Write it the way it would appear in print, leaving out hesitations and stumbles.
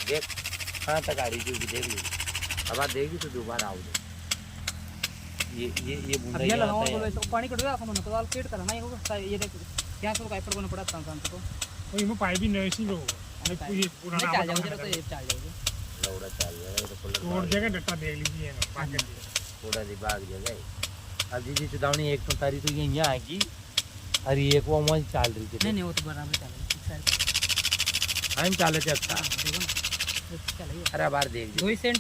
देख कहाँ तक आ रही थी देख ली। अब आप देगी तो दोबारा आओ। ये बूंदा ये लगाओ तो ऐसे पानी कट गया अपन को दाल सेट करना ही होगा। ये देख क्या सो का ऊपर बना पड़ा था को और इनमें पाइप भी नहीं सी लो ये पुराना चाल जाओ जरा तो ये चाल जाओगे लौड़ा चाल जाएगा तो तोड़ जगह डट्टा देख लीजिए ना पाके थोड़ा दिमाग जगह। अब जी चुदावनी एक तो तारी तो ये यहाँ आएगी और एक वो वहाँ चाल रही थी। नहीं वो तो बराबर चल रही है हम चाले थे अच्छा। देखो ना चल अरे बार देख दो ही सेंट